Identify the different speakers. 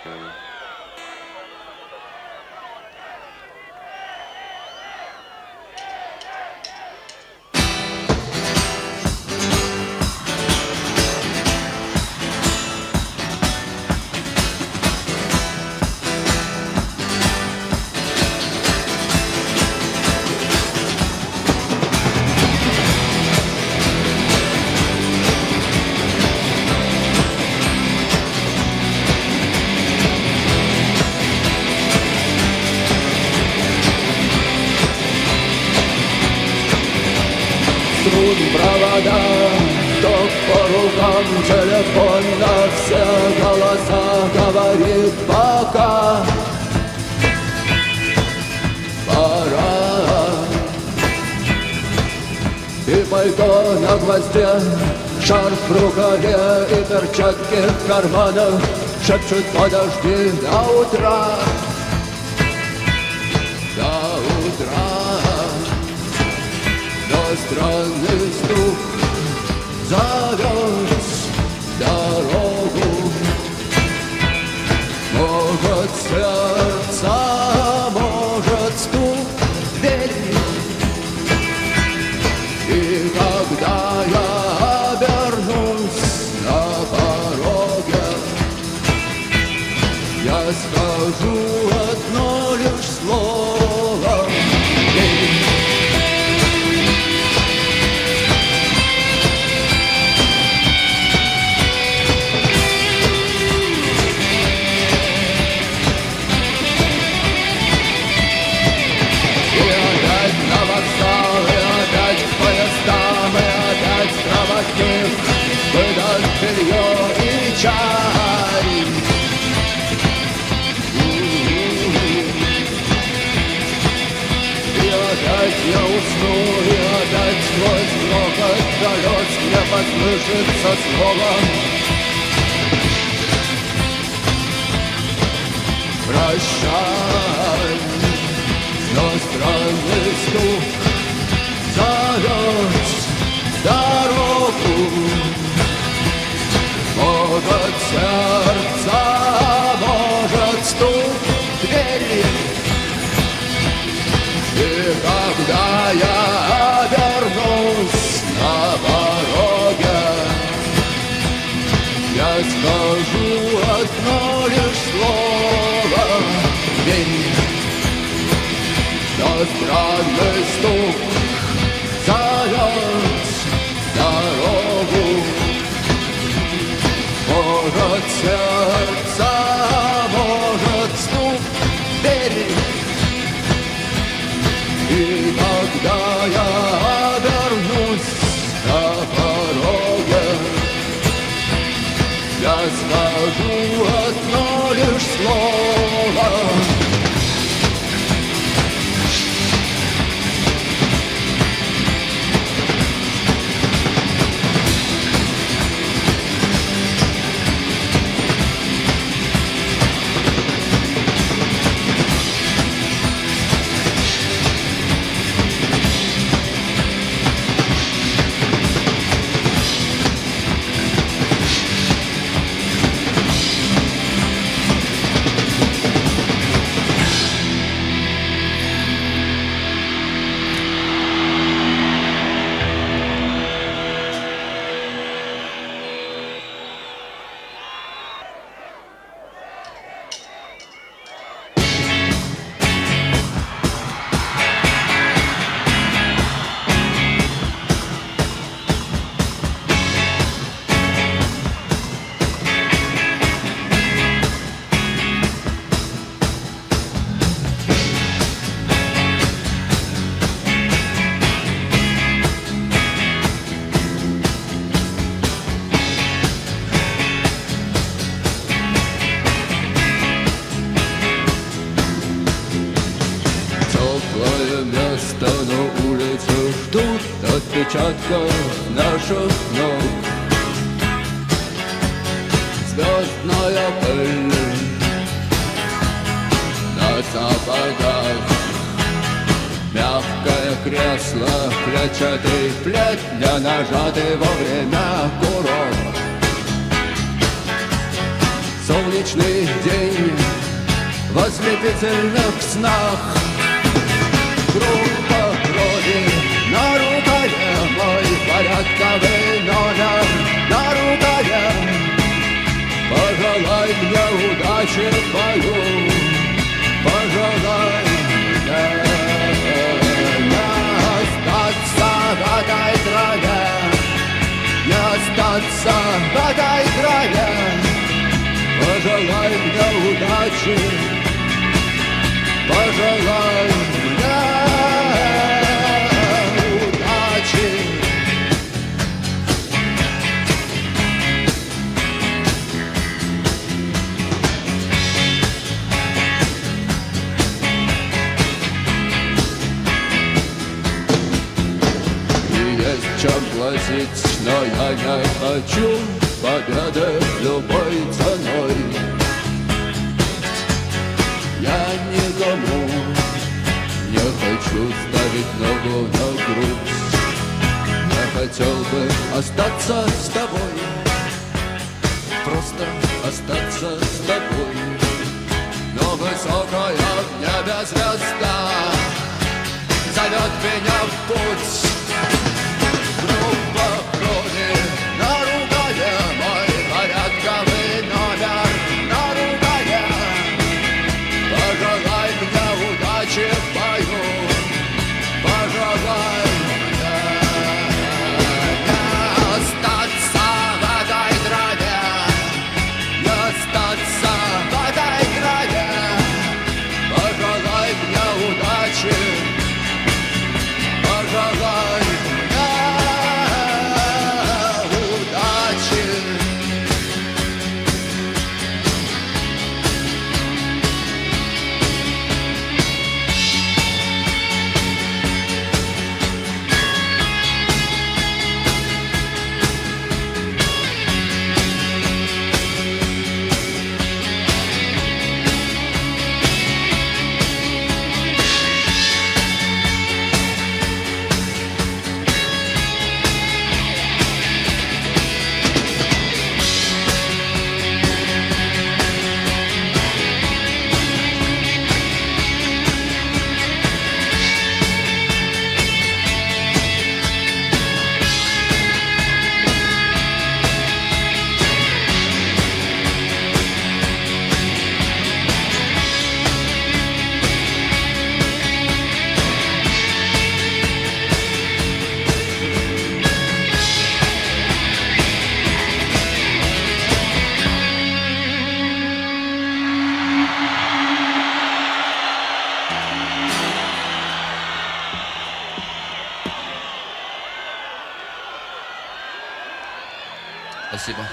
Speaker 1: Струн провода, ток по рукам, телефон на все голоса говорит пока. Пора. И пальто на гвозде, шарф в рукаве и перчатки в карманах шепчут: подожди до утра. До утра. Но странный стук зовет дорогу. Может сердце, может стук двери. И когда я обернусь на пороге, я скажу одно лишь слово: «Эй». Выдаст белье и чай. И опять я усну, и опять сквозь грохот колес мне послышится слово: прощай. Но странный стук зовет дорогу. Может сердце, может стук двери. И когда я обернусь на пороге, я скажу одно лишь слово: верь. Но странный стук зовет дорогу. Может сердце, может стук двери. И когда я обернусь на пороге, я скажу одно лишь слово: место на улице ждут отпечатков наших ног. Звездная пыль на сапогах, мягкое кресло, клетчатый плед для нажатый во время курок. солнечный день в ослепительных снах. Группа крови на рукаве, мой порядковый номер на рукаве. Пожелай мне удачи в бою, пожелай мне не остаться в этой траве, не остаться в этой траве. Пожелай мне удачи, пожелай мне удачи. И есть чем платить, но я не хочу победы любой ценой. Я никому не хочу ставить ногу на грудь. Я хотел бы остаться с тобой, просто остаться с тобой. Но высокая в небе звезда зовет меня в путь. Группа крови на рукаве, мой порядковый номер на рукаве. Пожелай мне удачи в бою, пожелай мне не остаться в этой траве, не остаться в этой траве. Пожелай мне удачи, пожелай мне удачи.
Speaker 2: Спасибо.